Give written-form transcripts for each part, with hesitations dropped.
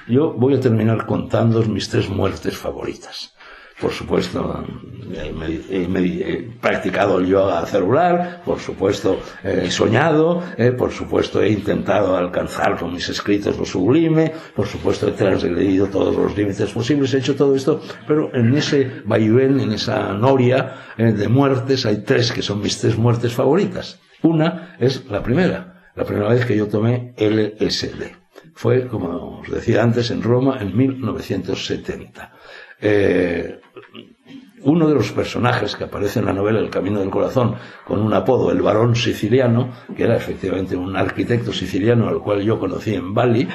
yo voy a terminar contando mis 3 muertes favoritas. Por supuesto, he practicado el yoga celular, por supuesto, he soñado, por supuesto, he intentado alcanzar con mis escritos lo sublime, por supuesto, he transgredido todos los límites posibles, he hecho todo esto, pero en ese vaivén, en esa noria de muertes, hay 3 que son mis 3 muertes favoritas. Una es la primera vez que yo tomé LSD. Fue, como os decía antes, en Roma en 1970. Uno de los personajes que aparece en la novela El Camino del Corazón, con un apodo, el Barón Siciliano, que era efectivamente un arquitecto siciliano al cual yo conocí en Bali,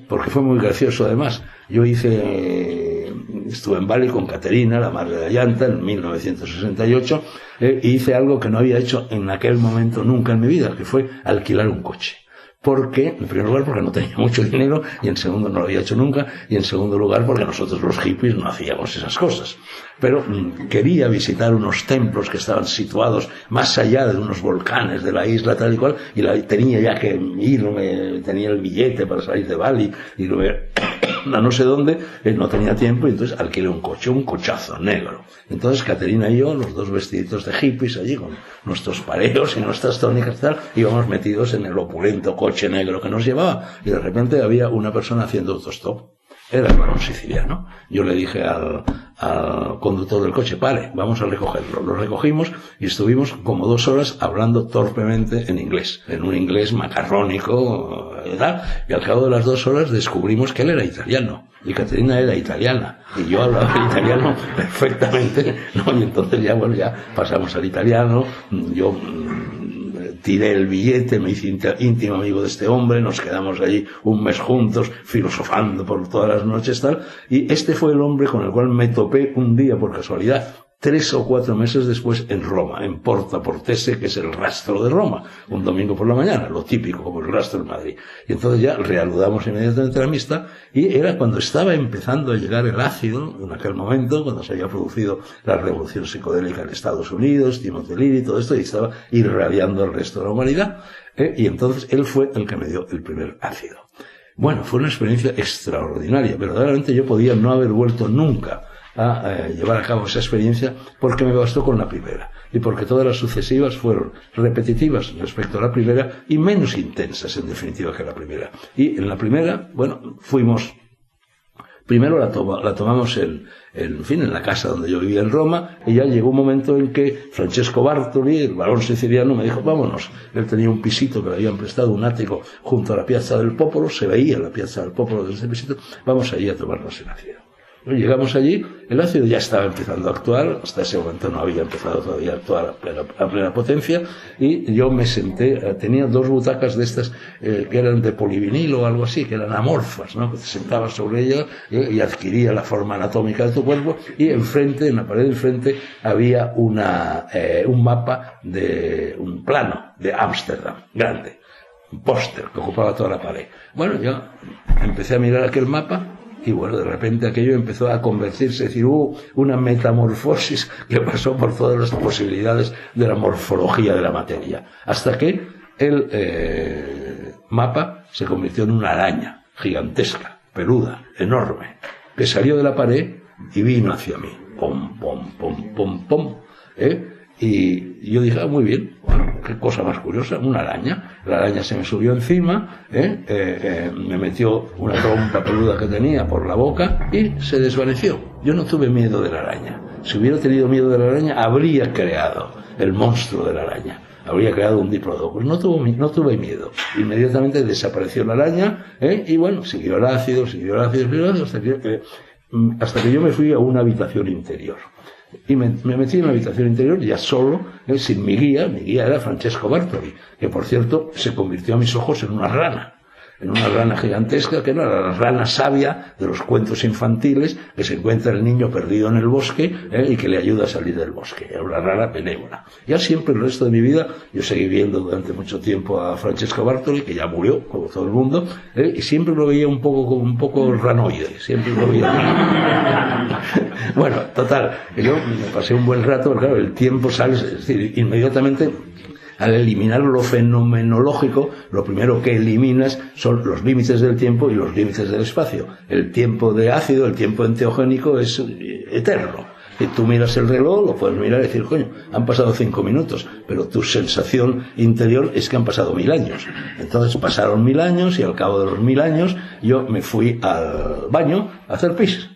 porque fue muy gracioso además. Yo estuve en Bali con Caterina, la madre de Ayanta, en 1968, e hice algo que no había hecho en aquel momento nunca en mi vida, que fue alquilar un coche. Porque, en primer lugar, porque no tenía mucho dinero, y en segundo, no lo había hecho nunca, y en segundo lugar, porque nosotros los hippies no hacíamos esas cosas. Pero quería visitar unos templos que estaban situados más allá de unos volcanes de la isla tal y cual, y tenía ya que ir, tenía el billete para salir de Bali, y a no sé dónde, no tenía tiempo, y entonces alquilé un coche, un cochazo negro. Entonces Caterina y yo, los 2 vestiditos de hippies allí, con nuestros pareos y nuestras tónicas y tal, íbamos metidos en el opulento coche negro que nos llevaba, y de repente había una persona haciendo autostop. Era el Barón Siciliano. Yo le dije al conductor del coche, pare, vamos a recogerlo. Lo recogimos y estuvimos como 2 horas hablando torpemente en inglés, en un inglés macarrónico, ¿verdad? Y al cabo de las 2 horas descubrimos que él era italiano y Caterina era italiana y yo hablaba italiano perfectamente, ¿no? Y entonces ya pasamos al italiano. Yo tiré el billete, me hice íntimo amigo de este hombre, nos quedamos allí un mes juntos, filosofando por todas las noches, tal, y este fue el hombre con el cual me topé un día por casualidad, 3 o 4 meses después en Roma, en Porta Portese, que es el rastro de Roma, un domingo por la mañana, lo típico, como el rastro de Madrid. Y entonces ya reanudamos inmediatamente la amistad, y era cuando estaba empezando a llegar el ácido, en aquel momento, cuando se había producido la revolución psicodélica en Estados Unidos, Timothy Leary, todo esto, y estaba irradiando el resto de la humanidad, y entonces él fue el que me dio el primer ácido. Bueno, fue una experiencia extraordinaria, verdaderamente yo podía no haber vuelto nunca a llevar a cabo esa experiencia porque me bastó con la primera y porque todas las sucesivas fueron repetitivas respecto a la primera y menos intensas en definitiva que la primera. Y en la primera, bueno, primero la tomamos en la casa donde yo vivía en Roma, y ya llegó un momento en que Francesco Bartoli, el Barón Siciliano, me dijo, vámonos. Él tenía un pisito que le habían prestado, un ático junto a la Piazza del Popolo, se veía la Piazza del Popolo desde ese pisito, vamos allí a tomarnos el ácido. Llegamos allí, el ácido ya estaba empezando a actuar, hasta ese momento no había empezado todavía a actuar a plena potencia, y yo me senté, tenía 2 butacas de estas que eran de polivinilo o algo así, que eran amorfas, ¿no? Que te sentabas sobre ellas y adquiría la forma anatómica de tu cuerpo, y enfrente, en la pared de enfrente, había un mapa un plano de Ámsterdam, grande, un póster que ocupaba toda la pared. Bueno, yo empecé a mirar aquel mapa, y bueno, de repente aquello empezó a convertirse, es decir, hubo una metamorfosis que pasó por todas las posibilidades de la morfología de la materia, hasta que el mapa se convirtió en una araña gigantesca, peluda, enorme, que salió de la pared y vino hacia mí, pom, pom, pom, pom, pom, y yo dije, muy bien, bueno, qué cosa más curiosa, una araña. La araña se me subió encima, me metió una trompa peluda que tenía por la boca y se desvaneció. Yo no tuve miedo de la araña. Si hubiera tenido miedo de la araña, habría creado el monstruo de la araña. Habría creado un diplodocus. No tuve miedo. Inmediatamente desapareció la araña, y bueno, siguió el ácido, hasta que yo me fui a una habitación interior. Y me metí en la habitación interior ya solo, sin mi guía era Francesco Bartoli, que por cierto se convirtió a mis ojos en una rana gigantesca, que no era la rana sabia de los cuentos infantiles, que se encuentra el niño perdido en el bosque y que le ayuda a salir del bosque. Era una rana benévola. Ya siempre el resto de mi vida yo seguí viendo durante mucho tiempo a Francesco Bartoli, que ya murió, como todo el mundo, y siempre lo veía un poco ranoide, siempre lo veía. Bueno, total, yo me pasé un buen rato, pero claro, el tiempo sale, es decir, inmediatamente Al eliminar lo fenomenológico, lo primero que eliminas son los límites del tiempo y los límites del espacio. El tiempo de ácido, el tiempo enteogénico es eterno. Y tú miras el reloj, lo puedes mirar y decir, coño, han pasado 5 minutos, pero tu sensación interior es que han pasado 1000 años. Entonces pasaron 1000 años y al cabo de los 1000 años yo me fui al baño a hacer pis.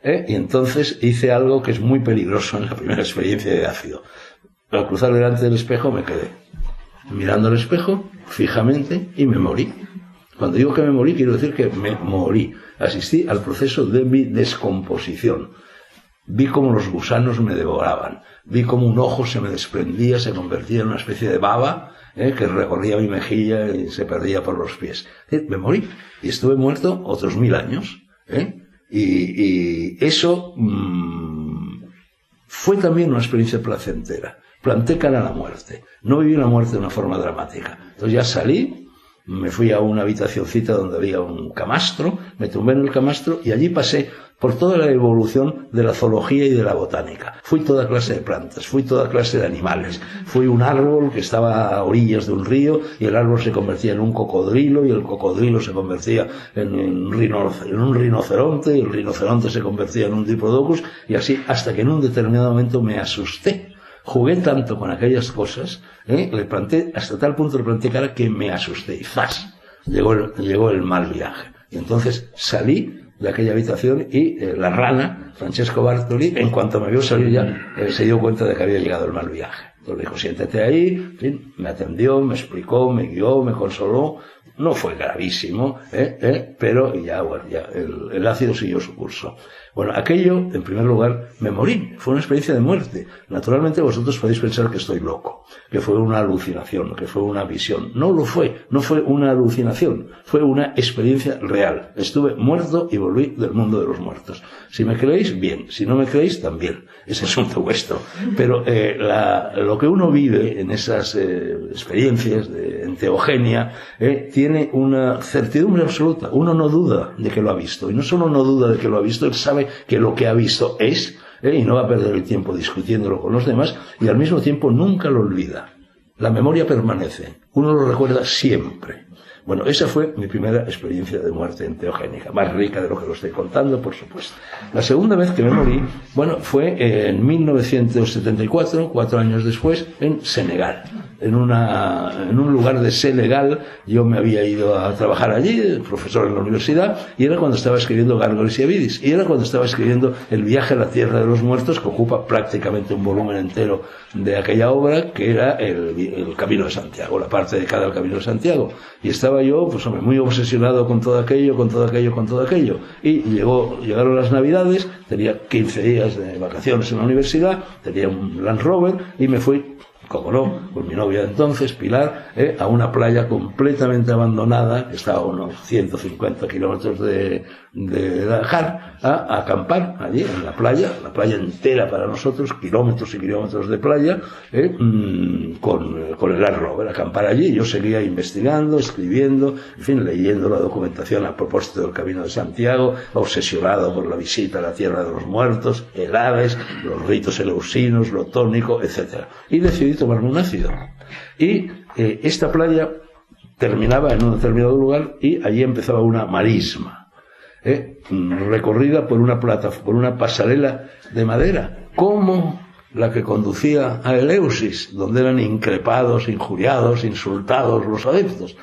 Y entonces hice algo que es muy peligroso en la primera experiencia de ácido. Al cruzar delante del espejo me quedé mirando al espejo fijamente y me morí. Cuando digo que me morí, quiero decir que me morí. Asistí al proceso de mi descomposición. Vi cómo los gusanos me devoraban. Vi cómo un ojo se me desprendía, se convertía en una especie de baba que recorría mi mejilla y se perdía por los pies. Me morí. Y estuve muerto otros 1000 años. Y eso fue también una experiencia placentera. Planté cara a la muerte. No viví la muerte de una forma dramática. Entonces ya salí. Me fui a una habitacioncita donde había un camastro, me tumbé en el camastro y allí pasé por toda la evolución de la zoología y de la botánica. Fui toda clase de plantas, fui toda clase de animales. Fui un árbol que estaba a orillas de un río y el árbol se convertía en un cocodrilo y el cocodrilo se convertía en un rinoceronte y el rinoceronte se convertía en un diplodocus y así hasta que en un determinado momento me asusté. Jugué tanto con aquellas cosas, le planté, hasta tal punto le planté cara que me asusté y ¡zas! Llegó el mal viaje. Y entonces salí de aquella habitación y la rana, Francesco Bartoli, en cuanto me vio salir ya, se dio cuenta de que había llegado el mal viaje. Entonces le dijo, siéntate ahí, en fin, me atendió, me explicó, me guió, me consoló. No fue gravísimo, pero ya, bueno, ya el ácido siguió su curso. Bueno, aquello, en primer lugar, me morí. Fue una experiencia de muerte. Naturalmente vosotros podéis pensar que estoy loco, que fue una alucinación, que fue una visión. No lo fue, no fue una alucinación, fue una experiencia real. Estuve muerto y volví del mundo de los muertos. Si me creéis, bien. Si no me creéis, también. Es asunto vuestro. Pero lo que uno vive en esas experiencias de enteogenia tiene una certidumbre absoluta. Uno no duda de que lo ha visto. Y no solo no duda de que lo ha visto, él sabe que lo que ha visto es, y no va a perder el tiempo discutiéndolo con los demás, y al mismo tiempo nunca lo olvida. La memoria permanece. Uno lo recuerda siempre. Bueno, esa fue mi primera experiencia de muerte enteogénica, más rica de lo que lo estoy contando, por supuesto. La segunda vez que me morí, bueno, fue en 1974, 4 años después, en Senegal. En un lugar de Senegal, yo me había ido a trabajar allí, profesor en la universidad, y era cuando estaba escribiendo Gárgoles y Avidis, y era cuando estaba escribiendo El viaje a la tierra de los muertos, que ocupa prácticamente un volumen entero de aquella obra, que era el Camino de Santiago, la parte dedicada al Camino de Santiago. Y estaba yo, pues hombre, muy obsesionado con todo aquello. Y llegaron las Navidades, tenía 15 días de vacaciones en la universidad, tenía un Land Rover, y me fui, como no, con mi novia de entonces, Pilar, a una playa completamente abandonada, que estaba a unos 150 kilómetros de Dakar, a acampar allí en la playa entera para nosotros, kilómetros y kilómetros de playa, con el Land Rover, acampar allí. Yo seguía investigando, escribiendo, en fin, leyendo la documentación a propósito del Camino de Santiago, obsesionado por la visita a la tierra de los muertos, el Hades, los ritos eleusinos, lo tónico, etc. Y decidí tomarme un ácido. Y esta playa terminaba en un determinado lugar y allí empezaba una marisma, recorrida por una pasarela de madera, como la que conducía a Eleusis, donde eran increpados, injuriados, insultados los adeptos.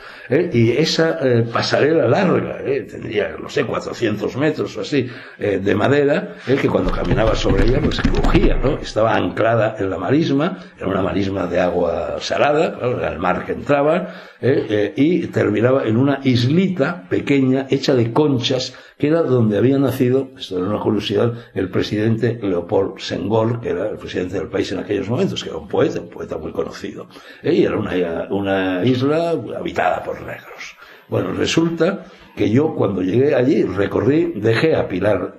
Y esa pasarela larga, tendría, no sé, 400 metros o así, de madera, que cuando caminaba sobre ella, pues crujía, ¿no? Estaba anclada en la marisma, era una marisma de agua salada, claro, era el mar que entraba, y terminaba en una islita pequeña, hecha de conchas, que era donde había nacido, esto era una curiosidad, el presidente Leopold Senghor, que era el presidente del país en aquellos momentos, que era un poeta muy conocido. Y era una isla habitada por negros. Bueno, resulta que yo cuando llegué allí dejé a Pilar,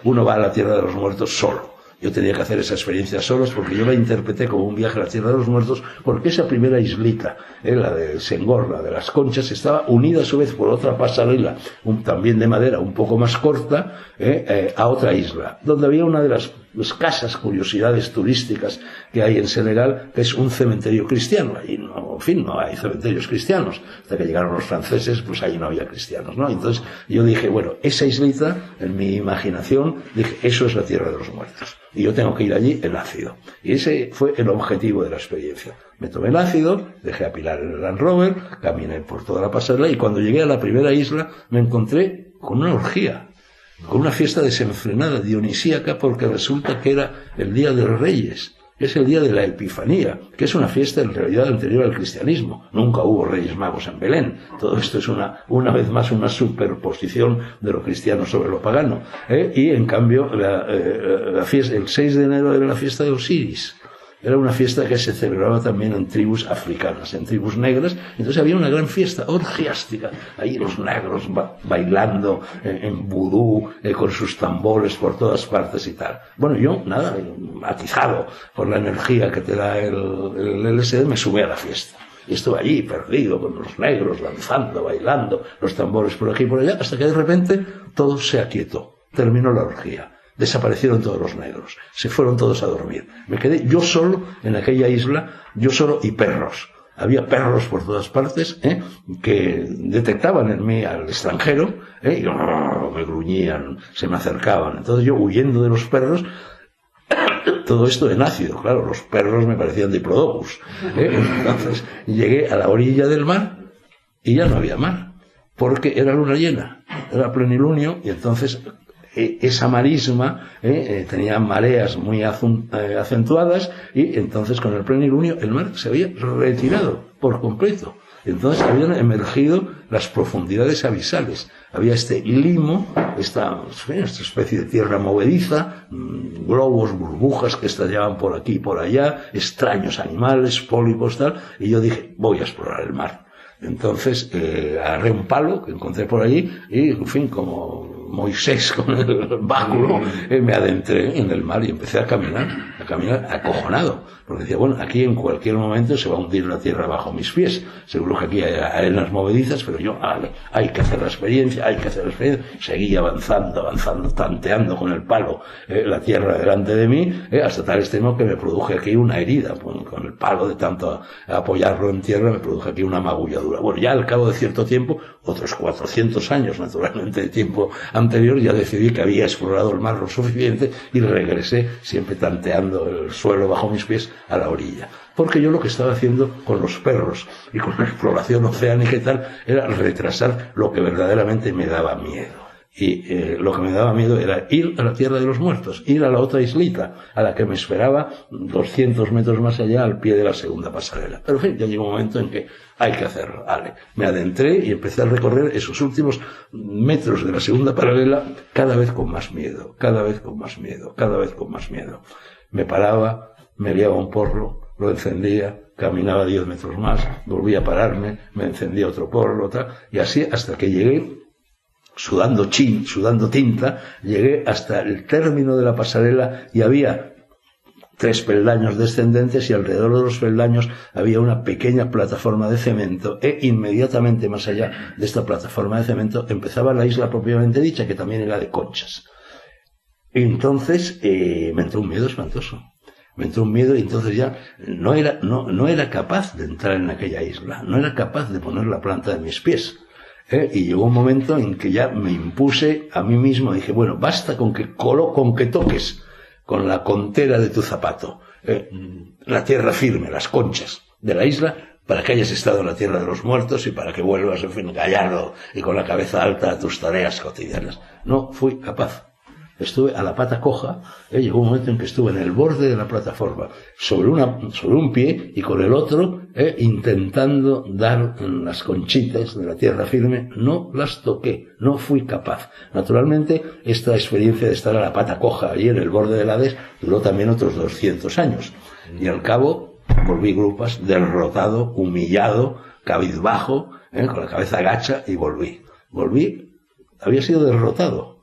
uno va a la tierra de los muertos solo. Yo tenía que hacer esa experiencia solos porque yo la interpreté como un viaje a la tierra de los muertos, porque esa primera islita, la de Senghor, la de las conchas, estaba unida a su vez por otra pasarela, también de madera, un poco más corta, a otra isla, donde había una de las escasas curiosidades turísticas que hay en Senegal, que es un cementerio cristiano. Allí no, en fin, no hay cementerios cristianos. Hasta que llegaron los franceses, pues allí no había cristianos, ¿no? Entonces yo dije, bueno, esa islita, en mi imaginación, dije, eso es la tierra de los muertos. Y yo tengo que ir allí en ácido. Y ese fue el objetivo de la experiencia. Me tomé el ácido, dejé a Pilar en el Land Rover, caminé por toda la pasarela y cuando llegué a la primera isla me encontré con una orgía, con una fiesta desenfrenada, dionisíaca, porque resulta que era el Día de los Reyes. Es el día de la Epifanía, que es una fiesta en realidad anterior al cristianismo. Nunca hubo Reyes Magos en Belén. Todo esto es una vez más una superposición de lo cristiano sobre lo pagano. Y en cambio, la fiesta, el 6 de enero era la fiesta de Osiris. Era una fiesta que se celebraba también en tribus africanas, en tribus negras. Entonces había una gran fiesta orgiástica. Ahí los negros bailando en vudú, con sus tambores por todas partes y tal. Bueno, yo, nada, atizado por la energía que te da el LSD, me subí a la fiesta. Y estuve allí perdido con los negros, danzando, bailando, los tambores por aquí y por allá, hasta que de repente todo se aquietó. Terminó la orgía. Desaparecieron todos los negros, se fueron todos a dormir. Me quedé yo solo en aquella isla, yo solo y perros. Había perros por todas partes, que detectaban en mí al extranjero, y me gruñían, se me acercaban. Entonces yo, huyendo de los perros, todo esto en ácido, claro, los perros me parecían diplodocus. Entonces llegué a la orilla del mar y ya no había mar, porque era luna llena, era plenilunio, y entonces esa marisma tenía mareas muy acentuadas, y entonces con el plenilunio el mar se había retirado por completo. Entonces habían emergido las profundidades abisales. Había este limo, esta especie de tierra movediza, globos, burbujas que estallaban por aquí y por allá, extraños animales, pólipos, tal, y yo dije, voy a explorar el mar. Entonces agarré un palo que encontré por allí y, en fin, como Moisés con el báculo, me adentré en el mar y empecé a caminar acojonado, porque decía, bueno, aquí en cualquier momento se va a hundir la tierra bajo mis pies. Seguro que aquí hay arenas movedizas, pero yo, hay que hacer la experiencia, Seguí avanzando, tanteando con el palo la tierra delante de mí, hasta tal extremo que me produje aquí una herida, pues, con el palo de tanto apoyarlo en tierra me produje aquí una magulladura. Bueno, ya al cabo de cierto tiempo, otros 400 años naturalmente de tiempo anterior, ya decidí que había explorado el mar lo suficiente y regresé, siempre tanteando el suelo bajo mis pies, a la orilla. Porque yo lo que estaba haciendo con los perros y con la exploración oceánica y tal era retrasar lo que verdaderamente me daba miedo. Y lo que me daba miedo era ir a la tierra de los muertos, ir a la otra islita, a la que me esperaba 200 metros más allá, al pie de la segunda pasarela. Pero en fin, ya llegó un momento en que hay que hacerlo. Me adentré y empecé a recorrer esos últimos metros de la segunda paralela, cada vez con más miedo, cada vez con más miedo, cada vez con más miedo. Me paraba, me liaba un porro, lo encendía, caminaba 10 metros más, volvía a pararme, me encendía otro porro, tal, y así hasta que llegué, sudando tinta, llegué hasta el término de la pasarela y había 3 peldaños descendentes y alrededor de los peldaños había una pequeña plataforma de cemento, e inmediatamente más allá de esta plataforma de cemento empezaba la isla propiamente dicha, que también era de conchas. Y entonces me entró un miedo espantoso. Me entró un miedo y entonces ya no era capaz de entrar en aquella isla, no era capaz de poner la planta de mis pies. Y llegó un momento en que ya me impuse a mí mismo, dije, bueno, basta con que toques con la contera de tu zapato la tierra firme, las conchas de la isla, para que hayas estado en la tierra de los muertos y para que vuelvas, en fin, gallardo y con la cabeza alta a tus tareas cotidianas. No fui capaz. Estuve a la pata coja, llegó un momento en que estuve en el borde de la plataforma, sobre un pie y con el otro, intentando dar las conchitas de la tierra firme. No las toqué, no fui capaz. Naturalmente, esta experiencia de estar a la pata coja allí en el borde del Hades duró también otros 200 años. Y al cabo, volví grupas, derrotado, humillado, cabizbajo, con la cabeza gacha, y volví. Había sido derrotado.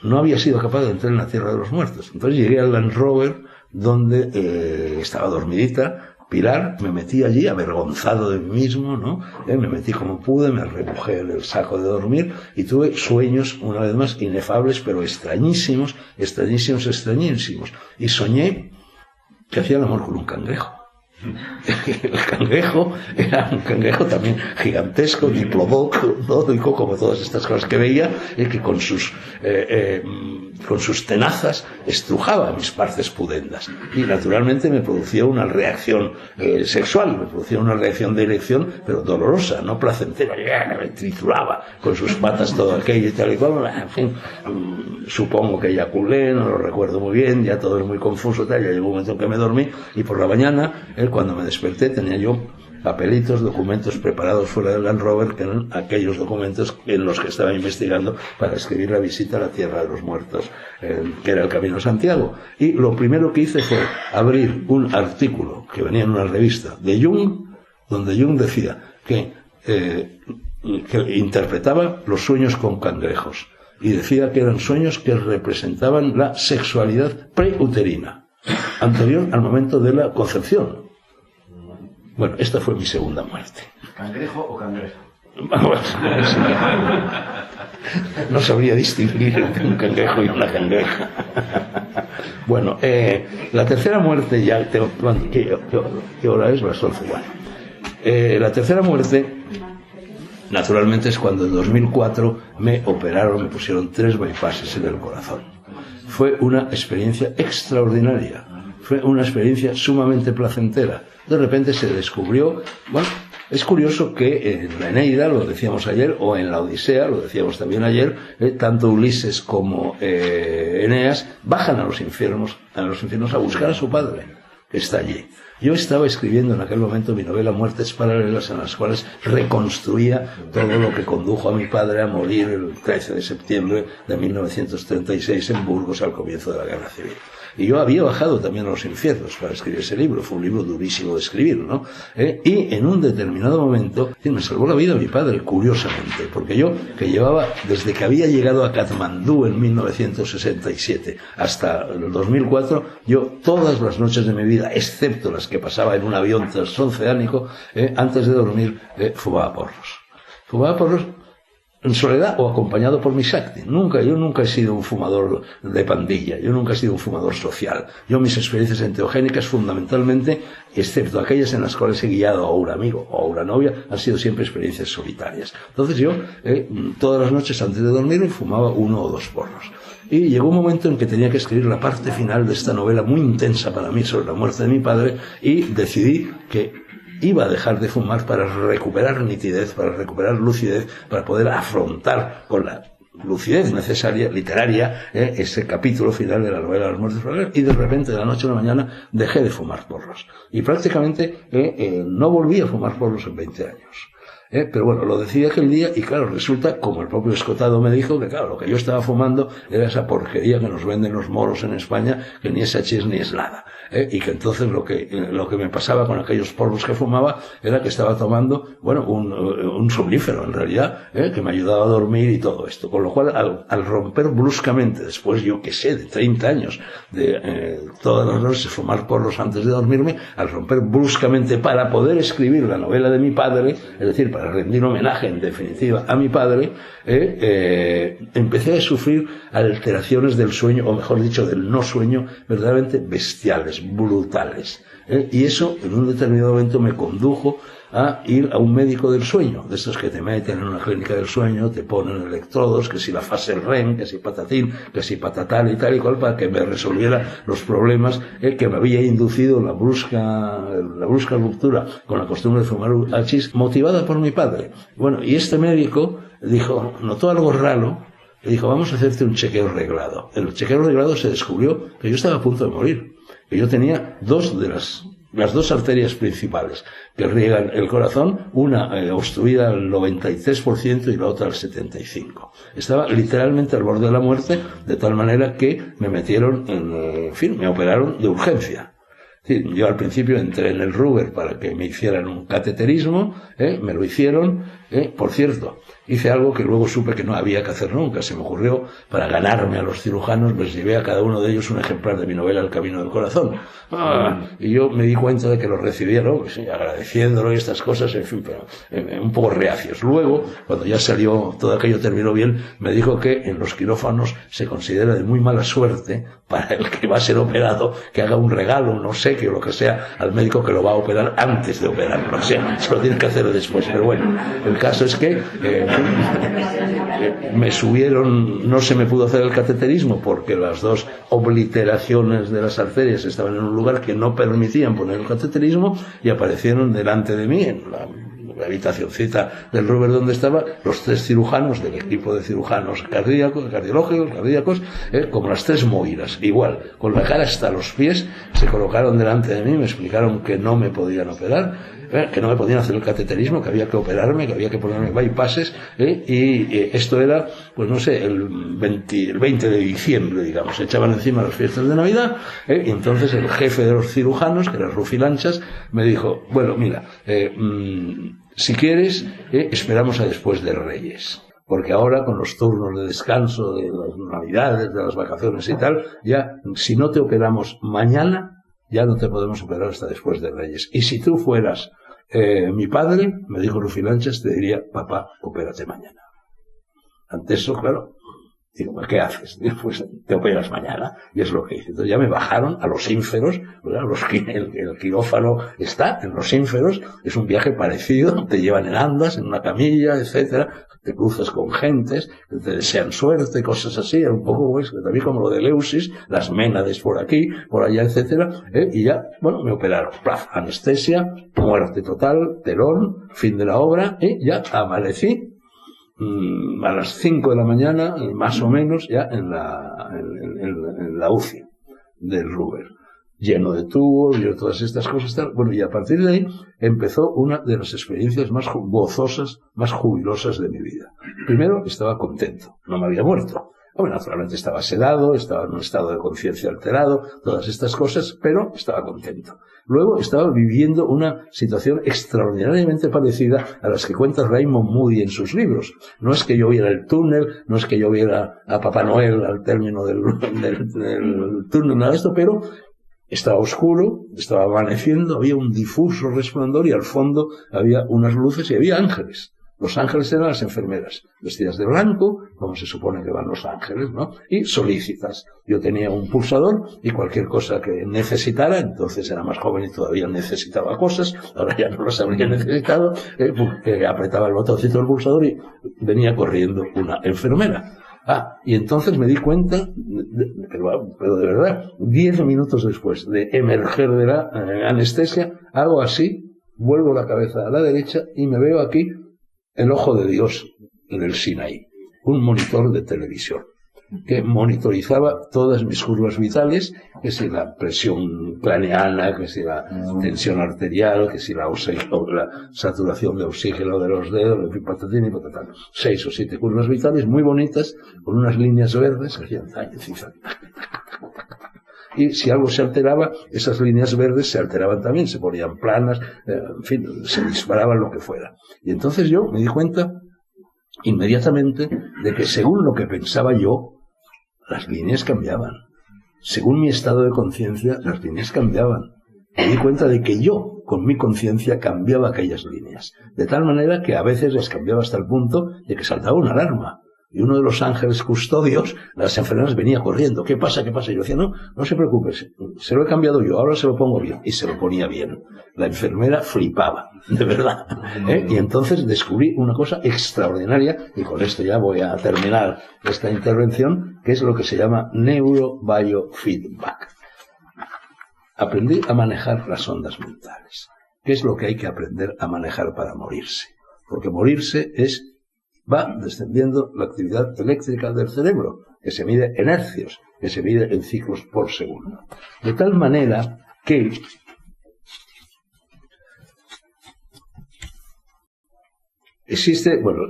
No había sido capaz de entrar en la tierra de los muertos. Entonces llegué al Land Rover, donde estaba dormidita, Pilar, me metí allí avergonzado de mí mismo, ¿no? Me metí como pude, me rebujé en el saco de dormir y tuve sueños, una vez más, inefables, pero extrañísimos, extrañísimos, extrañísimos. Y soñé que hacía el amor con un cangrejo. El cangrejo era un cangrejo también gigantesco, diplodócico, como todas estas cosas que veía, que con sus tenazas estrujaba mis partes pudendas. Y naturalmente me producía una reacción sexual, me producía una reacción de erección, pero dolorosa, no placentera. Me trituraba con sus patas todo aquello y tal y cual. En fin, supongo que eyaculé, no lo recuerdo muy bien, ya todo es muy confuso, tal. Ya llegó un momento en que me dormí y por la mañana, cuando me desperté, tenía yo papelitos, documentos preparados fuera del Land Rover, que eran aquellos documentos en los que estaba investigando para escribir la visita a la Tierra de los Muertos, que era el Camino de Santiago. Y lo primero que hice fue abrir un artículo que venía en una revista de Jung, donde Jung decía que interpretaba los sueños con cangrejos y decía que eran sueños que representaban la sexualidad preuterina, anterior al momento de la concepción. Bueno, esta fue mi segunda muerte. ¿Cangrejo o cangrejo? No sabría distinguir entre un cangrejo y una cangreja. Bueno, la tercera muerte ya... ¿Qué hora es? Las 11. Bueno. La tercera muerte, naturalmente, es cuando en 2004 me operaron, me pusieron 3 bypasses en el corazón. Fue una experiencia extraordinaria. Fue una experiencia sumamente placentera. De repente se descubrió, bueno, es curioso que en la Eneida, lo decíamos ayer, o en la Odisea, lo decíamos también ayer, tanto Ulises como Eneas bajan a los infiernos a buscar a su padre, que está allí. Yo estaba escribiendo en aquel momento mi novela Muertes Paralelas, en las cuales reconstruía todo lo que condujo a mi padre a morir el 13 de septiembre de 1936 en Burgos al comienzo de la Guerra Civil. Y yo había bajado también a los infiernos para escribir ese libro. Fue un libro durísimo de escribir, ¿no? Y en un determinado momento me salvó la vida mi padre, curiosamente, porque yo, que llevaba, desde que había llegado a Katmandú en 1967 hasta el 2004, yo todas las noches de mi vida, excepto las que pasaba en un avión transoceánico, antes de dormir, fumaba porros. Fumaba porros en soledad o acompañado por mi Shakti. Yo nunca he sido un fumador de pandilla, yo nunca he sido un fumador social. Mis experiencias enteogénicas, fundamentalmente, excepto aquellas en las cuales he guiado a un amigo o a una novia, han sido siempre experiencias solitarias. Entonces yo, todas las noches antes de dormir, fumaba 1 o 2 porros. Y llegó un momento en que tenía que escribir la parte final de esta novela muy intensa para mí sobre la muerte de mi padre, y decidí que iba a dejar de fumar para recuperar nitidez, para recuperar lucidez, para poder afrontar con la lucidez necesaria, literaria, ese capítulo final de la novela de las muertes paralelas. Y de repente, de la noche a la mañana, dejé de fumar porros. Y prácticamente no volví a fumar porros en 20 años. Pero bueno, lo decía aquel día y claro, resulta, como el propio Escotado me dijo, que claro, lo que yo estaba fumando era esa porquería que nos venden los moros en España, que ni es hachís ni es nada. Y que entonces lo que me pasaba con aquellos porros que fumaba era que estaba tomando, bueno, un somnífero en realidad, que me ayudaba a dormir y todo esto. Con lo cual, al romper bruscamente, después yo que sé, de 30 años, de todas las noches fumar porros antes de dormirme, al romper bruscamente para poder escribir la novela de mi padre, es decir, para rendir homenaje en definitiva a mi padre, empecé a sufrir alteraciones del sueño, o mejor dicho, del no sueño, verdaderamente bestiales, brutales. Y eso en un determinado momento me condujo a ir a un médico del sueño, de estos que te meten en una clínica del sueño, te ponen electrodos, que si la fase REM, que si patatín, que si patatal y tal y cual, para que me resolviera los problemas que me había inducido la brusca ruptura con la costumbre de fumar hachís, motivada por mi padre. Bueno, y este médico dijo, notó algo raro, le dijo, vamos a hacerte un chequeo reglado. En el chequeo reglado se descubrió que yo estaba a punto de morir, que yo tenía las 2 arterias principales que riegan el corazón, una obstruida al 93% y la otra al 75%. Estaba literalmente al borde de la muerte, de tal manera que me metieron me operaron de urgencia. Sí, yo al principio entré en el Ruber para que me hicieran un cateterismo, me lo hicieron, por cierto, hice algo que luego supe que no había que hacer nunca, se me ocurrió, para ganarme a los cirujanos, les llevé a cada uno de ellos un ejemplar de mi novela El Camino del Corazón, y yo me di cuenta de que lo recibieron, pues, sí, agradeciéndolo y estas cosas, en fin, pero un poco reacios. Luego, cuando ya salió, todo aquello terminó bien, me dijo que en los quirófanos se considera de muy mala suerte para el que va a ser operado que haga un regalo, no sé, que lo que sea, al médico que lo va a operar antes de operarlo, o sea, se lo tiene que hacer después. Pero bueno, el caso es que me subieron, no se me pudo hacer el cateterismo porque las dos obliteraciones de las arterias estaban en un lugar que no permitían poner el cateterismo, y aparecieron delante de mí en la habitacioncita del Ruber donde estaba los 3 cirujanos del equipo de cirujanos cardiológicos, como las 3 moiras, igual, con la cara hasta los pies, se colocaron delante de mí, me explicaron que no me podían operar, que no me podían hacer el cateterismo, que había que operarme, que había que ponerme bypasses, y esto era, pues no sé, el 20 de diciembre, digamos, se echaban encima las fiestas de Navidad, y entonces el jefe de los cirujanos, que era Rufi Lanchas, me dijo, bueno, mira, si quieres, esperamos a después de Reyes. Porque ahora, con los turnos de descanso de las Navidades, de las vacaciones y tal, ya, si no te operamos mañana, ya no te podemos operar hasta después de Reyes. Y si tú fueras mi padre, me dijo Rufi Lanchas, te diría, papá, opérate mañana. Ante eso, claro, digo, ¿qué haces? Pues te operas mañana, y es lo que hice. Entonces ya me bajaron a los ínferos, el quirófano está en los ínferos, es un viaje parecido, te llevan en andas, en una camilla, etcétera, te cruzas con gentes, que te desean suerte, cosas así, era un poco, pues, también como lo de Leusis, las ménades por aquí, por allá, etcétera, y ya, bueno, me operaron, ¡plaf! Anestesia, muerte total, telón, fin de la obra, y ya amanecí, a las 5 de la mañana, más o menos, ya en la UCI del Ruber, lleno de tubos, y todas estas cosas, tal. Bueno, y a partir de ahí empezó una de las experiencias más gozosas, más jubilosas de mi vida. Primero, estaba contento, no me había muerto. Bueno, naturalmente estaba sedado, estaba en un estado de conciencia alterado, todas estas cosas, pero estaba contento. Luego estaba viviendo una situación extraordinariamente parecida a las que cuenta Raymond Moody en sus libros. No es que yo viera el túnel, no es que yo viera a Papá Noel al término del túnel, nada de esto, pero estaba oscuro, estaba amaneciendo, había un difuso resplandor y al fondo había unas luces y había ángeles. Los ángeles eran las enfermeras, vestidas de blanco, como se supone que van los ángeles, ¿no? Y solícitas. Yo tenía un pulsador y cualquier cosa que necesitara, entonces era más joven y todavía necesitaba cosas, ahora ya no las habría necesitado, apretaba el botoncito del pulsador y venía corriendo una enfermera. Y entonces me di cuenta, pero de verdad, 10 minutos después de emerger de la anestesia, hago así, vuelvo la cabeza a la derecha y me veo aquí el ojo de Dios en el Sinaí, un monitor de televisión que monitorizaba todas mis curvas vitales, que si la presión craneana, que si la tensión arterial, que si la saturación de oxígeno de los dedos, en fin, patatín y patatán. 6 o 7 curvas vitales muy bonitas, con unas líneas verdes que hacían y si algo se alteraba, esas líneas verdes se alteraban también, se ponían planas, en fin, se disparaban lo que fuera. Y entonces yo me di cuenta inmediatamente de que según lo que pensaba yo, las líneas cambiaban. Según mi estado de conciencia, las líneas cambiaban. Me di cuenta de que yo, con mi conciencia, cambiaba aquellas líneas. De tal manera que a veces las cambiaba hasta el punto de que saltaba una alarma. Y uno de los ángeles custodios, las enfermeras, venía corriendo. ¿Qué pasa? ¿Qué pasa? Y yo decía, no se preocupe, se lo he cambiado yo, ahora se lo pongo bien. Y se lo ponía bien. La enfermera flipaba, de verdad. Y entonces descubrí una cosa extraordinaria, y con esto ya voy a terminar esta intervención, que es lo que se llama neurobiofeedback. Aprendí a manejar las ondas mentales. ¿Qué es lo que hay que aprender a manejar para morirse? Porque morirse va descendiendo la actividad eléctrica del cerebro, que se mide en hercios, que se mide en ciclos por segundo. De tal manera que existe, bueno,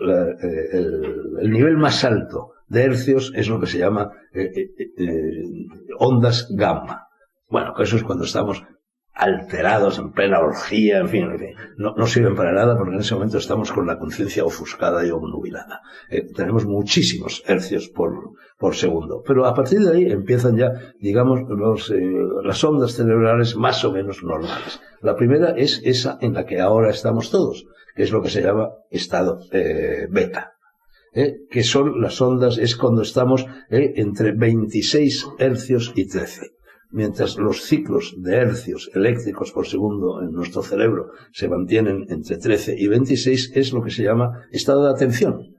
el nivel más alto de hercios es lo que se llama ondas gamma. Bueno, que eso es cuando estamos alterados, en plena orgía, en fin, no sirven para nada porque en ese momento estamos con la conciencia ofuscada y obnubilada. Tenemos muchísimos hercios por segundo. Pero a partir de ahí empiezan ya, digamos, las ondas cerebrales más o menos normales. La primera es esa en la que ahora estamos todos, que es lo que se llama estado beta. Que son las ondas, es cuando estamos entre 26 hercios y 13. Mientras los ciclos de hercios eléctricos por segundo en nuestro cerebro se mantienen entre 13 y 26, es lo que se llama estado de atención,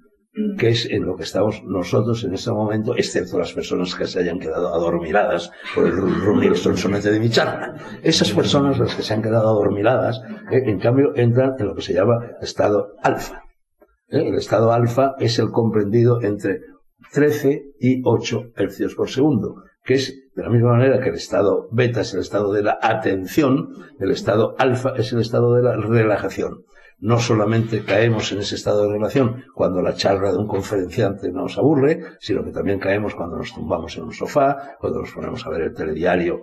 que es en lo que estamos nosotros en este momento, excepto las personas que se hayan quedado adormiladas por el rum y el sonsonete de mi charla. Esas personas, las que se han quedado adormiladas, en cambio entran en lo que se llama estado alfa. El estado alfa es el comprendido entre 13 y 8 hercios por segundo, que es de la misma manera que el estado beta es el estado de la atención, el estado alfa es el estado de la relajación. No solamente caemos en ese estado de relajación cuando la charla de un conferenciante nos aburre, sino que también caemos cuando nos tumbamos en un sofá, cuando nos ponemos a ver el telediario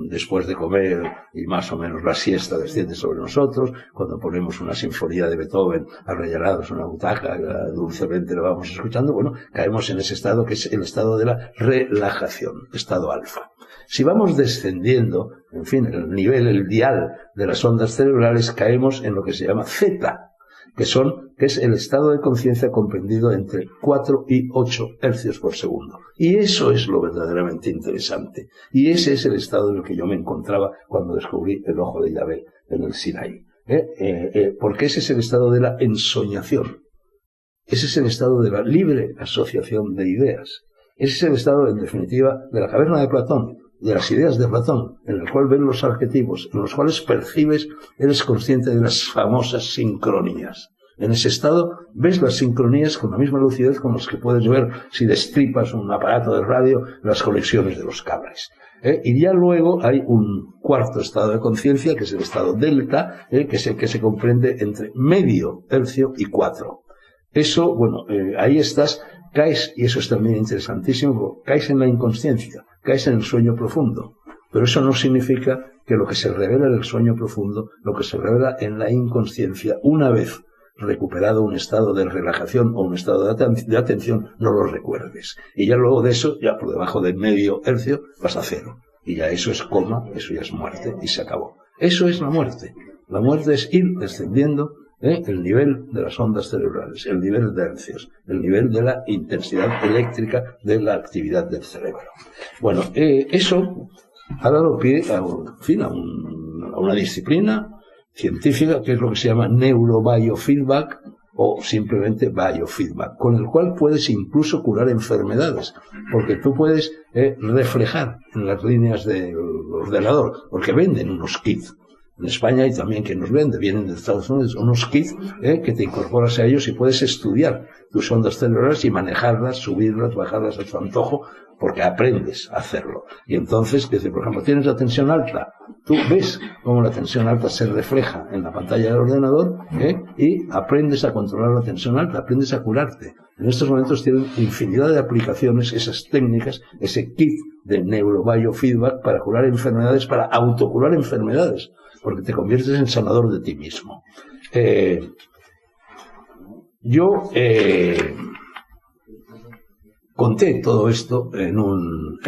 después de comer y más o menos la siesta desciende sobre nosotros, cuando ponemos una sinfonía de Beethoven arrellanados en una butaca, dulcemente lo vamos escuchando, bueno, caemos en ese estado que es el estado de la relajación, estado alfa. Si vamos descendiendo, en fin, el nivel, el dial de las ondas cerebrales, caemos en lo que se llama zeta, que es el estado de conciencia comprendido entre 4 y 8 hercios por segundo. Y eso es lo verdaderamente interesante. Y ese es el estado en el que yo me encontraba cuando descubrí el ojo de Yahvé en el Sinaí. Porque ese es el estado de la ensoñación. Ese es el estado de la libre asociación de ideas. Ese es el estado, en definitiva, de la caverna de Platón, de las ideas de Platón, en el cual ves los arquetipos, en los cuales percibes, eres consciente de las famosas sincronías. En ese estado ves las sincronías con la misma lucidez con las que puedes ver si destripas un aparato de radio las conexiones de los cables. Y ya luego hay un cuarto estado de conciencia, que es el estado delta, que es el que se comprende entre medio hercio y 4. Eso, bueno, ahí estás, caes, y eso es también interesantísimo, caes en la inconsciencia, caes en el sueño profundo. Pero eso no significa que lo que se revela en el sueño profundo, lo que se revela en la inconsciencia, una vez recuperado un estado de relajación o un estado de atención, no lo recuerdes. Y ya luego de eso, ya por debajo del medio hercio, vas a cero. Y ya eso es coma, eso ya es muerte, y se acabó. Eso es la muerte. La muerte es ir descendiendo el nivel de las ondas cerebrales, el nivel de hercios, el nivel de la intensidad eléctrica de la actividad del cerebro. Bueno, eso ha dado pie a una disciplina científica que es lo que se llama neurobiofeedback o simplemente biofeedback, con el cual puedes incluso curar enfermedades, porque tú puedes reflejar en las líneas del ordenador, porque venden unos kits. En España hay también quien nos vende, vienen de Estados Unidos, unos kits que te incorporas a ellos y puedes estudiar tus ondas cerebrales y manejarlas, subirlas, bajarlas a tu antojo, porque aprendes a hacerlo. Y entonces, por ejemplo, tienes la tensión alta, tú ves cómo la tensión alta se refleja en la pantalla del ordenador y aprendes a controlar la tensión alta, aprendes a curarte. En estos momentos tienen infinidad de aplicaciones esas técnicas, ese kit de neurobiofeedback para curar enfermedades, para autocurar enfermedades, porque te conviertes en sanador de ti mismo. Yo conté todo esto en un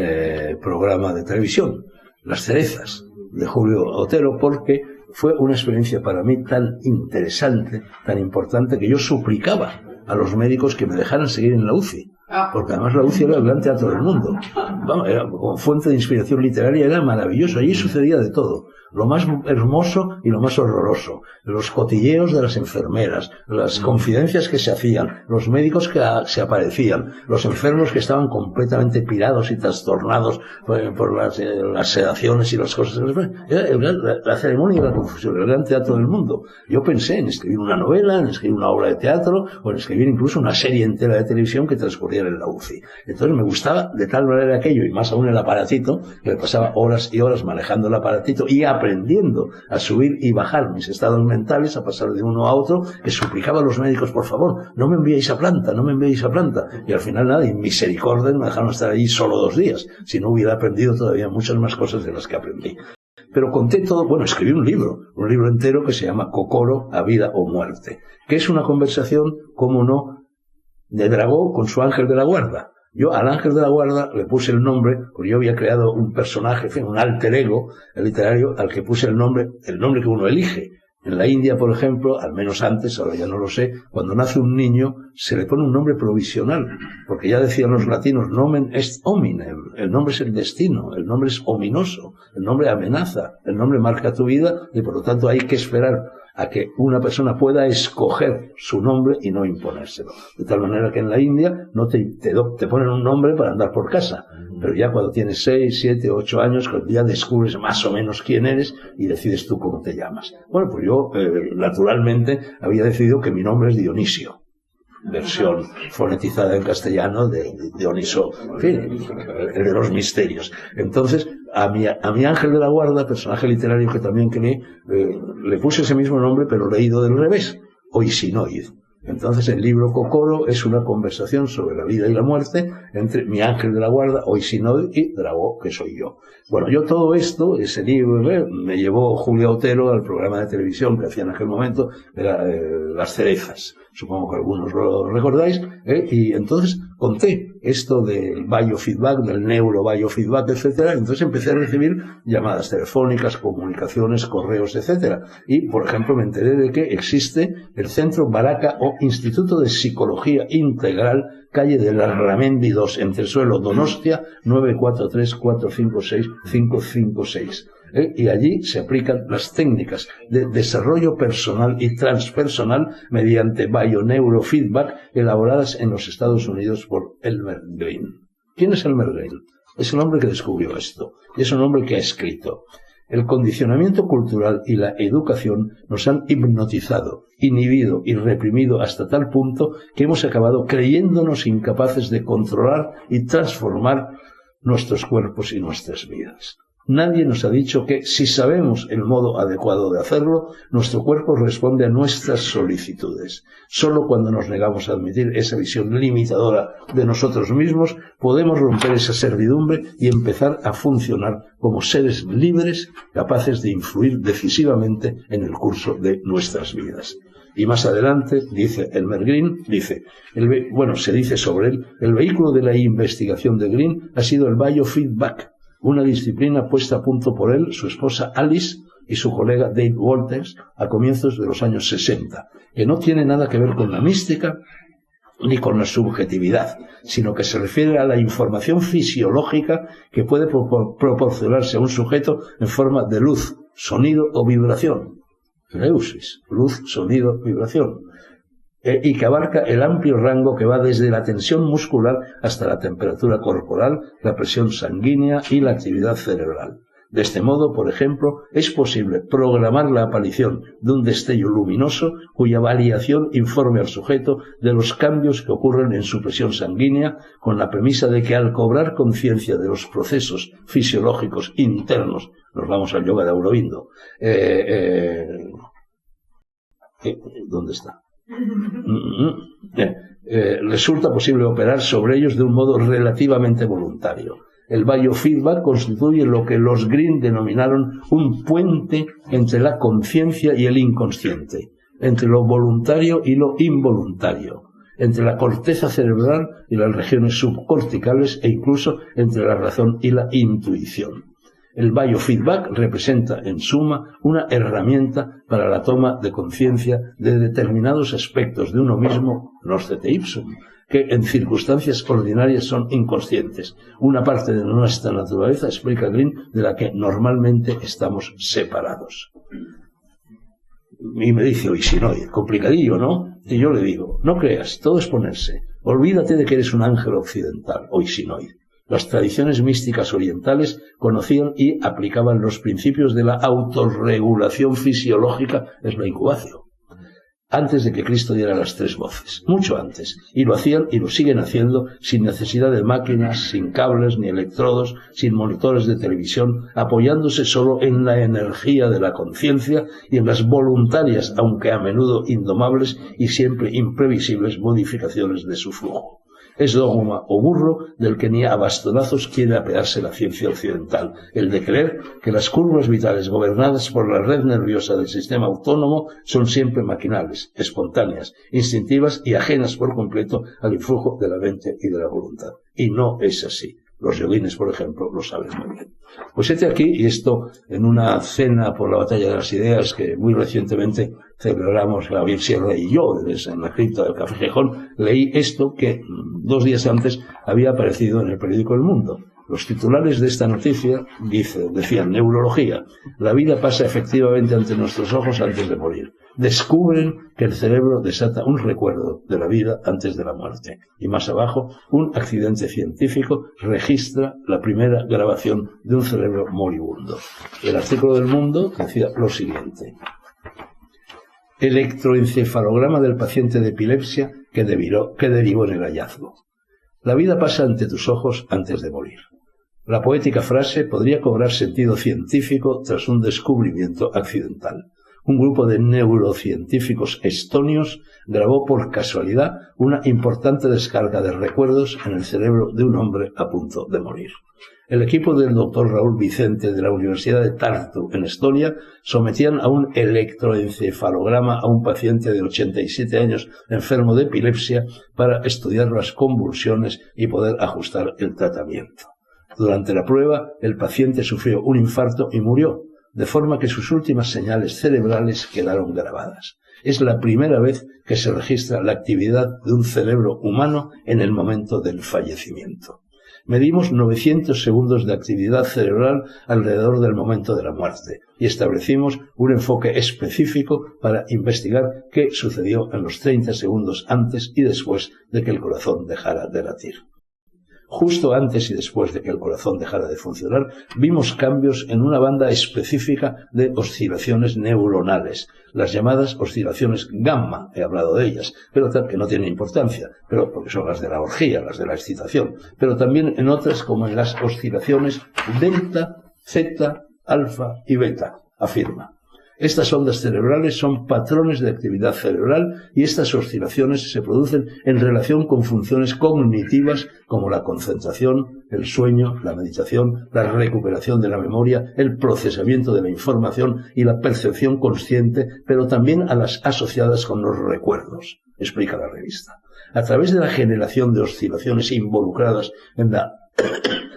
programa de televisión, Las Cerezas, de Julio Otero, porque fue una experiencia para mí tan interesante, tan importante, que yo suplicaba a los médicos que me dejaran seguir en la UCI, porque además la UCI era el gran teatro del mundo. Vamos, era como fuente de inspiración literaria, era maravilloso, allí sucedía de todo. Lo más hermoso y lo más horroroso, los cotilleos de las enfermeras, las confidencias que se hacían, los médicos que se aparecían, los enfermos que estaban completamente pirados y trastornados por las sedaciones y las cosas. Era la ceremonia y la confusión, el gran teatro del mundo. Yo pensé en escribir una novela, en escribir una obra de teatro, o en escribir incluso una serie entera de televisión que transcurriera en la UCI. Entonces me gustaba de tal manera aquello, y más aún el aparatito, que me pasaba horas y horas manejando el aparatito y aprendiendo a subir y bajar mis estados mentales, a pasar de uno a otro, que suplicaba a los médicos, por favor, no me enviéis a planta, no me enviéis a planta. Y al final nada, y misericordia me dejaron estar allí solo 2 días, si no hubiera aprendido todavía muchas más cosas de las que aprendí. Pero conté todo, bueno, escribí un libro entero que se llama Kokoro, a vida o muerte, que es una conversación, cómo no, de Dragó con su ángel de la guarda. Yo al ángel de la guarda le puse el nombre, porque yo había creado un personaje, en fin, un alter ego literario al que puse el nombre que uno elige. En la India, por ejemplo, al menos antes, ahora ya no lo sé, cuando nace un niño se le pone un nombre provisional, porque ya decían los latinos, nomen est hominem, el nombre es el destino, el nombre es ominoso, el nombre amenaza, el nombre marca tu vida y por lo tanto hay que esperar a que una persona pueda escoger su nombre y no imponérselo. De tal manera que en la India no te ponen un nombre para andar por casa, pero ya cuando tienes 6, 7, 8 años, ya descubres más o menos quién eres y decides tú cómo te llamas. Bueno, pues yo naturalmente había decidido que mi nombre es Dionisio, versión fonetizada en castellano de Dioniso, en fin, el de los misterios. Entonces, a mi ángel de la guarda, personaje literario que también creé, le puse ese mismo nombre, pero leído del revés, Oisinoid. Entonces el libro Kokoro es una conversación sobre la vida y la muerte entre mi ángel de la guarda, Oisinoid, y Dragó, que soy yo. Bueno, yo todo esto, ese libro, me llevó Julia Otero al programa de televisión que hacía en aquel momento, era Las Cerezas. Supongo que algunos lo recordáis, y entonces conté esto del biofeedback, del neurobiofeedback, etcétera. Entonces empecé a recibir llamadas telefónicas, comunicaciones, correos, etcétera. Y, por ejemplo, me enteré de que existe el Centro Baraka o Instituto de Psicología Integral, calle de Larramendi 2, Entresuelo, Donostia, 943-456-556. Y allí se aplican las técnicas de desarrollo personal y transpersonal mediante bioneurofeedback elaboradas en los Estados Unidos por Elmer Green. ¿Quién es Elmer Green? Es el hombre que descubrió esto y es un hombre que ha escrito: el condicionamiento cultural y la educación nos han hipnotizado, inhibido y reprimido hasta tal punto que hemos acabado creyéndonos incapaces de controlar y transformar nuestros cuerpos y nuestras vidas. Nadie nos ha dicho que, si sabemos el modo adecuado de hacerlo, nuestro cuerpo responde a nuestras solicitudes. Solo cuando nos negamos a admitir esa visión limitadora de nosotros mismos, podemos romper esa servidumbre y empezar a funcionar como seres libres, capaces de influir decisivamente en el curso de nuestras vidas. Y más adelante, dice Elmer Green, se dice sobre él, el vehículo de la investigación de Green ha sido el biofeedback, una disciplina puesta a punto por él, su esposa Alice y su colega Dave Walters a comienzos de los años 60, que no tiene nada que ver con la mística ni con la subjetividad, sino que se refiere a la información fisiológica que puede proporcionarse a un sujeto en forma de luz, sonido o vibración. Leusis, luz, sonido, vibración. Y que abarca el amplio rango que va desde la tensión muscular hasta la temperatura corporal, la presión sanguínea y la actividad cerebral. De este modo, por ejemplo, es posible programar la aparición de un destello luminoso cuya variación informe al sujeto de los cambios que ocurren en su presión sanguínea, con la premisa de que al cobrar conciencia de los procesos fisiológicos internos, nos vamos al yoga de Aurobindo, ¿dónde está? Resulta posible operar sobre ellos de un modo relativamente voluntario. El biofeedback constituye lo que los Green denominaron un puente entre la conciencia y el inconsciente, entre lo voluntario y lo involuntario, entre la corteza cerebral y las regiones subcorticales e incluso entre la razón y la intuición. El biofeedback representa, en suma, una herramienta para la toma de conciencia de determinados aspectos de uno mismo, nocete ipsum, que en circunstancias ordinarias son inconscientes. Una parte de nuestra naturaleza, explica Green, de la que normalmente estamos separados. Y me dice, oye, si no, complicadillo, ¿no? Y yo le digo, no creas, todo es ponerse. Olvídate de que eres un ángel occidental, oisinoide. Las tradiciones místicas orientales conocían y aplicaban los principios de la autorregulación fisiológica, es la incubación, antes de que Cristo diera las 3 voces, mucho antes, y lo hacían y lo siguen haciendo sin necesidad de máquinas, sin cables ni electrodos, sin monitores de televisión, apoyándose solo en la energía de la conciencia y en las voluntarias, aunque a menudo indomables y siempre imprevisibles modificaciones de su flujo. Es dogma o burro del que ni a bastonazos quiere apearse la ciencia occidental, el de creer que las curvas vitales gobernadas por la red nerviosa del sistema autónomo son siempre maquinales, espontáneas, instintivas y ajenas por completo al influjo de la mente y de la voluntad. Y no es así. Los yogines, por ejemplo, lo saben muy bien. Pues este aquí, y esto en una cena por la Batalla de las Ideas que muy recientemente celebramos Gabriel Sierra y yo en la cripta del Café Gijón, leí esto que 2 días antes había aparecido en el periódico El Mundo. Los titulares de esta noticia decían: neurología, la vida pasa efectivamente ante nuestros ojos antes de morir. Descubren que el cerebro desata un recuerdo de la vida antes de la muerte. Y más abajo, un accidente científico registra la primera grabación de un cerebro moribundo. El artículo del Mundo decía lo siguiente: electroencefalograma del paciente de epilepsia que derivó en el hallazgo. La vida pasa ante tus ojos antes de morir. La poética frase podría cobrar sentido científico tras un descubrimiento accidental. Un grupo de neurocientíficos estonios grabó por casualidad una importante descarga de recuerdos en el cerebro de un hombre a punto de morir. El equipo del doctor Raúl Vicente de la Universidad de Tartu, en Estonia, sometían a un electroencefalograma a un paciente de 87 años enfermo de epilepsia para estudiar las convulsiones y poder ajustar el tratamiento. Durante la prueba, el paciente sufrió un infarto y murió, de forma que sus últimas señales cerebrales quedaron grabadas. Es la primera vez que se registra la actividad de un cerebro humano en el momento del fallecimiento. Medimos 900 segundos de actividad cerebral alrededor del momento de la muerte y establecimos un enfoque específico para investigar qué sucedió en los 30 segundos antes y después de que el corazón dejara de latir. Justo antes y después de que el corazón dejara de funcionar, vimos cambios en una banda específica de oscilaciones neuronales, las llamadas oscilaciones gamma, he hablado de ellas, pero que no tienen importancia, pero porque son las de la orgía, las de la excitación, pero también en otras como en las oscilaciones delta, zeta, alfa y beta, afirma. Estas ondas cerebrales son patrones de actividad cerebral y estas oscilaciones se producen en relación con funciones cognitivas como la concentración, el sueño, la meditación, la recuperación de la memoria, el procesamiento de la información y la percepción consciente, pero también a las asociadas con los recuerdos, explica la revista. A través de la generación de oscilaciones involucradas en la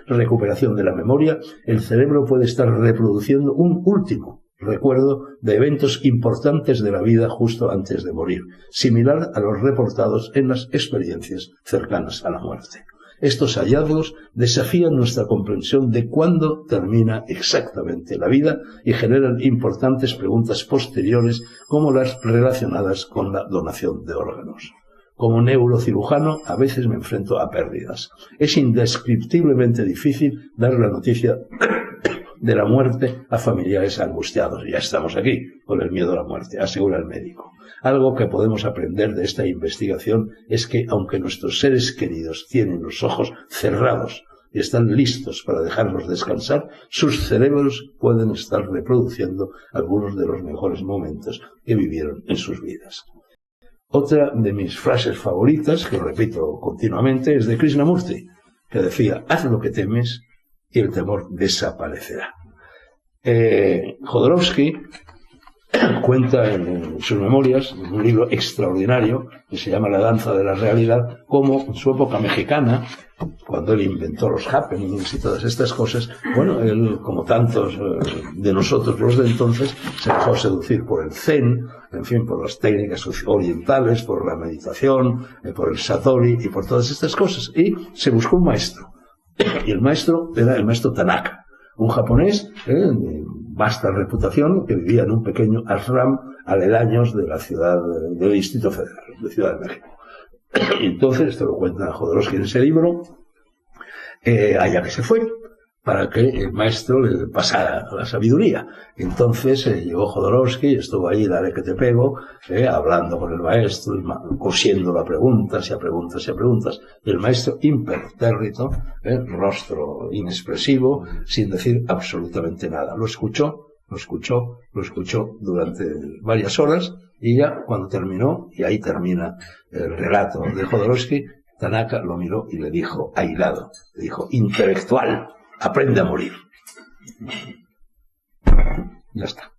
recuperación de la memoria, el cerebro puede estar reproduciendo un último recuerdo de eventos importantes de la vida justo antes de morir, similar a los reportados en las experiencias cercanas a la muerte. Estos hallazgos desafían nuestra comprensión de cuándo termina exactamente la vida y generan importantes preguntas posteriores como las relacionadas con la donación de órganos. Como neurocirujano, a veces me enfrento a pérdidas. Es indescriptiblemente difícil dar la noticia de la muerte a familiares angustiados. Ya estamos aquí con el miedo a la muerte, asegura el médico. Algo que podemos aprender de esta investigación es que, aunque nuestros seres queridos tienen los ojos cerrados y están listos para dejarnos descansar, sus cerebros pueden estar reproduciendo algunos de los mejores momentos que vivieron en sus vidas. Otra de mis frases favoritas, que repito continuamente, es de Krishnamurti, que decía: haz lo que temes y el temor desaparecerá. Jodorowsky cuenta en sus memorias, en un libro extraordinario que se llama La danza de la realidad, cómo en su época mexicana, cuando él inventó los happenings y todas estas cosas, bueno, él, como tantos de nosotros los de entonces, se dejó seducir por el zen, en fin, por las técnicas orientales, por la meditación, por el satori y por todas estas cosas, y se buscó un maestro. Y el maestro era el maestro Tanaka, un japonés de vasta reputación que vivía en un pequeño ashram aledaños de la ciudad del Distrito Federal, de Ciudad de México. Y entonces, esto lo cuenta Jodorowsky en ese libro, allá que se fue, para que el maestro le pasara la sabiduría. Entonces llegó Jodorowsky y estuvo ahí, dale que te pego, hablando con el maestro, cosiendo a preguntas y a preguntas y a preguntas. Y el maestro impertérrito, rostro inexpresivo, sin decir absolutamente nada. Lo escuchó durante varias horas y ya cuando terminó, y ahí termina el relato de Jodorowsky, Tanaka lo miró y le dijo, airado, le dijo, intelectual, aprende a morir. Ya está.